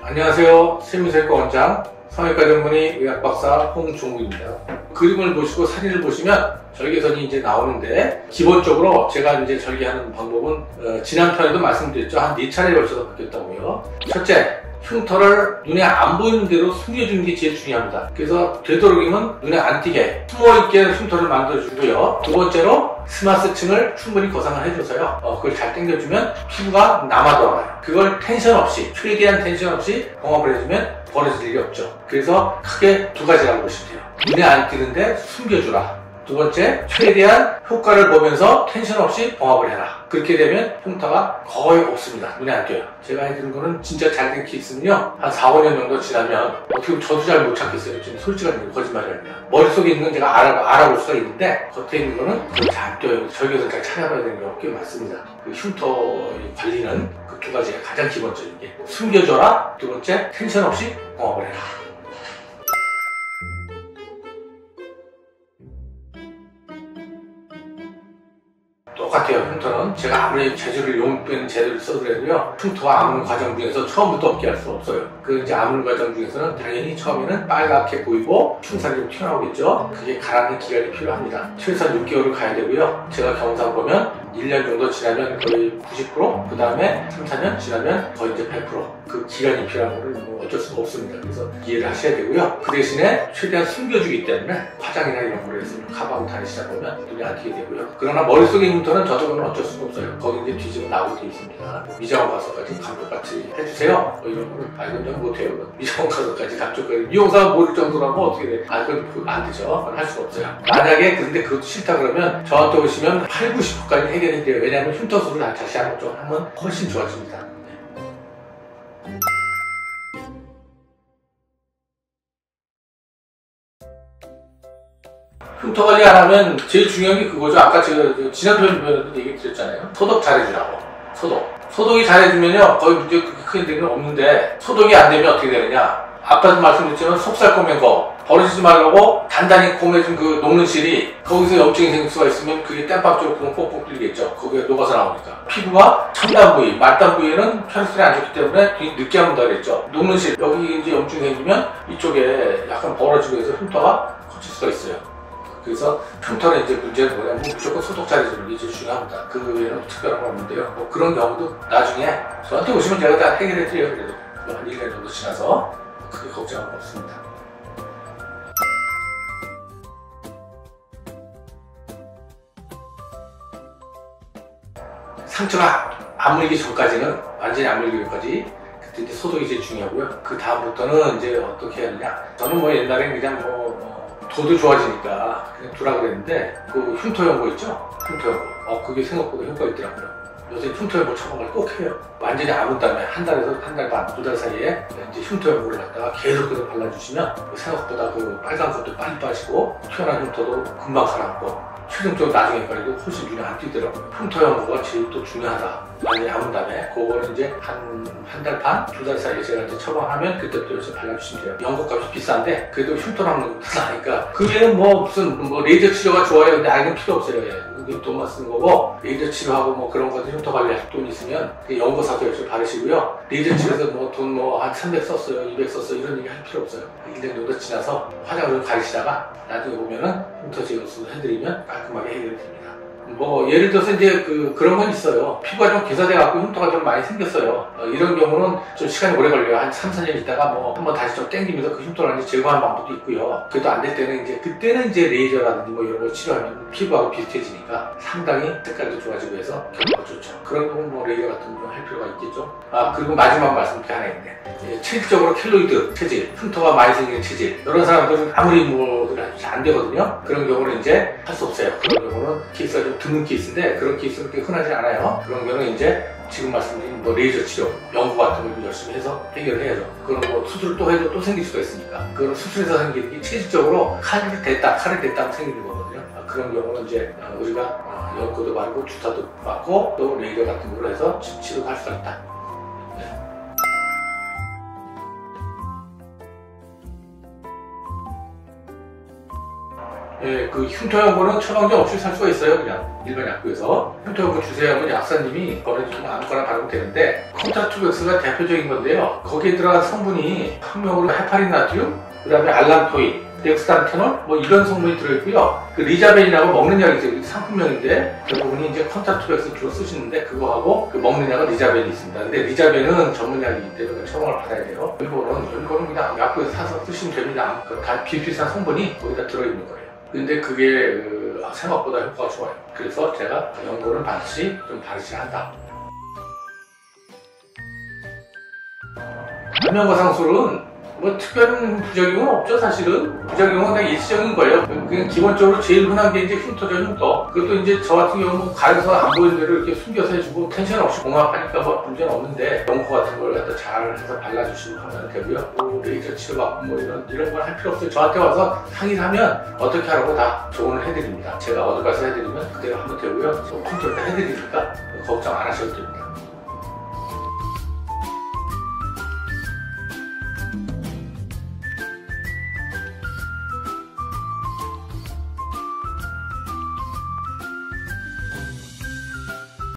안녕하세요. 생명세과 원장, 성형외과 전문의 의학박사 홍종구입니다. 그림을 보시고 사진을 보시면 절개선이 이제 나오는데, 기본적으로 제가 이제 절개하는 방법은 지난 편에도 말씀드렸죠. 한 4차례 걸쳐서 바뀌었다고요. 첫째, 흉터를 눈에 안 보이는 대로 숨겨주는 게 제일 중요합니다. 그래서 되도록이면 눈에 안 띄게 숨어있게 흉터를 만들어주고요. 두 번째로 스마스층을 충분히 거상을 해줘서요, 그걸 잘 당겨주면 피부가 남아 돌아가요. 그걸 텐션 없이, 최대한 텐션 없이 봉합을 해주면 벌어질 일이 없죠. 그래서 크게 두 가지라고 보시면 돼요. 눈에 안 띄는데 숨겨주라. 두 번째, 최대한 효과를 보면서 텐션 없이 봉합을 해라. 그렇게 되면 흉터가 거의 없습니다. 눈에 안 띄어요. 제가 해드린 거는 진짜 잘 된 케이스는요, 한 4, 5년 정도 지나면 어떻게 보면 저도 잘 못 찾겠어요. 지금 솔직한 거짓말이 아니라. 머릿속에 있는 건 제가 알아볼 수가 있는데, 겉에 있는 거는 그걸 잘 안 띄어요. 저기서 잘 찾아봐야 되는 게 꽤 많습니다. 그 흉터 관리는 그 두 가지가 가장 기본적인 게, 숨겨줘라. 두 번째, 텐션 없이 봉합을 해라. 똑같아요. 흉터는 제가 아무리 용변 제대로 써더라도요, 흉터가 아무는 과정 중에서 처음부터 없게 할 수 없어요. 그 이제 아무는 과정 중에서는 당연히 처음에는 빨갛게 보이고 흉살이 좀 튀어나오겠죠. 그게 가라앉는 기간이 필요합니다. 최소한 6개월을 가야 되고요. 제가 경험상 보면 1년 정도 지나면 거의 90%, 그 다음에 3, 4년 지나면 거의 이제 100%. 그 기간이 필요한 거는 뭐 어쩔 수가 없습니다. 그래서 이해를 하셔야 되고요. 그 대신에 최대한 숨겨주기 때문에 화장이나 이런 거를 해서 커버하고 다니시다 보면 눈이 안 띄게 되고요. 그러나 머릿속에 있는 흉터는 저도 어쩔 수가 없어요. 거기 이제 뒤집어 나오게 되어 있습니다. 미장원 가서까지 감쪽같이 해주세요. 이런 거는 이건 좀 못해요. 미장원 가서까지 감쪽같이 미용사가 모를 정도라면 어떻게 돼? 그건 안 되죠. 그건 할 수가 없어요. 만약에 근데 그것도 싫다 그러면 저한테 오시면 8, 90%까지 해결이 돼요. 왜냐하면 흉터 수를 다시 한번 좀 하면 훨씬 좋아집니다. 흉터 관리 안 하면 제일 중요한 게 그거죠. 아까 제가 지난 편에도 얘기 드렸잖아요. 소독 잘해주라고. 소독이 잘해주면요, 거의 문제 그렇게 큰 데는 없는데, 소독이 안 되면 어떻게 되느냐. 아까도 말씀드렸지만 속살 꼬맨 거 버리지 말라고 단단히 꼬매준 그 녹는 실이, 거기서 염증이 생길 수가 있으면 그게 땜빵 쪽으로 뽕뽕 뚫리겠죠. 거기에 녹아서 나오니까. 피부가 첨단 부위, 말단 부위에는 혈액순환이 안 좋기 때문에 늦게 한번더 그랬죠. 녹는 실, 여기 이제 염증이 생기면 이쪽에 약간 벌어지고 해서 흉터가 커질 수가 있어요. 그래서 흉터는 이제 문제는 뭐냐면 무조건 소독 잘해주는 게 제일 중요합니다. 그 외에는 특별한 건 없는데요. 뭐 그런 경우도 나중에 저한테 오시면 제가 다 해결해드려요. 그래도 한 1년 정도 지나서 크게 걱정은 없습니다. 상처가 안 물기 전까지는, 완전히 안 물기 전까지 그때 이제 소독이 제일 중요하고요. 그 다음부터는 이제 어떻게 해야 하느냐. 저는 뭐 옛날에 그냥 도도 좋아지니까 그냥 두라 그랬는데, 그 흉터 연고 있죠? 흉터 연고. 그게 생각보다 효과가 있더라고요. 요새 흉터 연고 처방을 꼭 해요. 완전히 아문 다음에 한 달에서 한 달 반, 2달 사이에 이제 흉터 연고를 갖다가 계속 발라주시면 생각보다 그 빨간 것도 빨리 빠지고 튀어나온 흉터도 금방 가라앉고 최종적으로 나중에까지도 훨씬 눈에 안 띄더라고요. 흉터 연고가 제일 또 중요하다. 완전히 아문 다음에 그거는 이제 한 달 반, 2달 사이에 제가 이제 처방하면 그때부터 요새 발라주시면 돼요. 연고값이 비싼데 그래도 흉터 남는 것도 나니까. 그게는 무슨 레이저 치료가 좋아요. 근데 이건 필요 없어요. 그게 돈만 쓰는 거고, 레이저 치료하고 그런 것들 흉터 관리할 돈 있으면 연고 사서 열심히 바르시고요. 레이저 치료에서 돈 한 300 썼어요, 200 썼어요, 이런 얘기 할 필요 없어요. 1년 정도 지나서 화장을 좀 가리시다가 나중에 보면은 흉터 제거수 해드리면 깔끔하게 해결이 됩니다. 예를 들어서 이제 그런 건 있어요. 피부가 좀 개선돼갖고 흉터가 좀 많이 생겼어요. 이런 경우는 좀 시간이 오래 걸려요. 한 3, 4년 있다가 한번 다시 좀 땡기면서 그 흉터를 제거하는 방법도 있고요. 그래도 안 될 때는 그때는 이제 레이저라든지 이런 걸 치료하면 피부하고 비슷해지니까 상당히 색깔도 좋아지고 해서 결과가 좋죠. 그런 거는 레이저 같은 거 할 필요가 있겠죠. 그리고 마지막 말씀 하나 있는데, 체질적으로 켈로이드 체질, 흉터가 많이 생기는 체질, 이런 사람들은 아무리 잘 안 되거든요. 그런 경우는 이제 할 수 없어요. 그런 경우는 케이스가 좀 드문 케이스인데, 그런 케이스는 그렇게 흔하지 않아요. 그런 경우는 이제 지금 말씀드린 레이저 치료, 연고 같은 걸 열심히 해서 해결을 해야죠. 그런 수술을 또 해도 또 생길 수가 있으니까. 그런 수술에서 생기는 게 체질적으로 칼이 됐다 하면 생기는 거거든요. 그런 경우는 이제 우리가 연고도 바르고 주사도 맞고 또 레이저 같은 걸로 해서 치료도 할 수가 있다. 예, 그 흉터연고는 처방전 없이 살 수가 있어요. 그냥 일반 약국에서 흉터연고 주세요 하면 약사님이 걸어주시면 아무거나 바르면 되는데 콘트라투백스가 대표적인 건데요. 거기에 들어간 성분이 학명으로 헤파린 나트륨, 그 다음에 알란토인, 덱스탄테놀 뭐 이런 성분이 들어있고요. 그 리자벤이라고 먹는 약이죠. 상품명인데 대부분이 이제 콘트라투백스 주로 쓰시는데 그거하고 그 먹는 약은 리자벤이 있습니다. 근데 리자벤은 전문약이기 때문에 처방을 받아야 돼요. 이거는 그냥 약국에서 사서 쓰시면 됩니다. 다 비슷비슷한 성분이 거기다 들어있는 거예요. 근데 그게 생각보다 효과가 좋아요. 그래서 제가 연고는 반드시 좀 바르셔야 한다. 안면거상술은 뭐 특별한 부작용은 없죠. 사실은 부작용은 그냥 일시적인 거예요. 그냥 기본적으로 제일 흔한 게 이제 흉터죠. 흉터. 그것도 이제 저 같은 경우는 가려서 안 보이는 데를 이렇게 숨겨서 해주고 텐션 없이 봉합하니까 뭐 문제는 없는데 연고 같은 걸 갖다 잘 해서 발라주시고 하면 되고요. 또 레이저 치료받고 뭐 이런 걸 할 필요 없어요. 저한테 와서 상의를 하면 어떻게 하라고 다 조언을 해드립니다. 제가 어디 가서 해드리면 그대로 하면 되고요. 컴퓨터 때 해드리니까 걱정 안 하셔도 됩니다.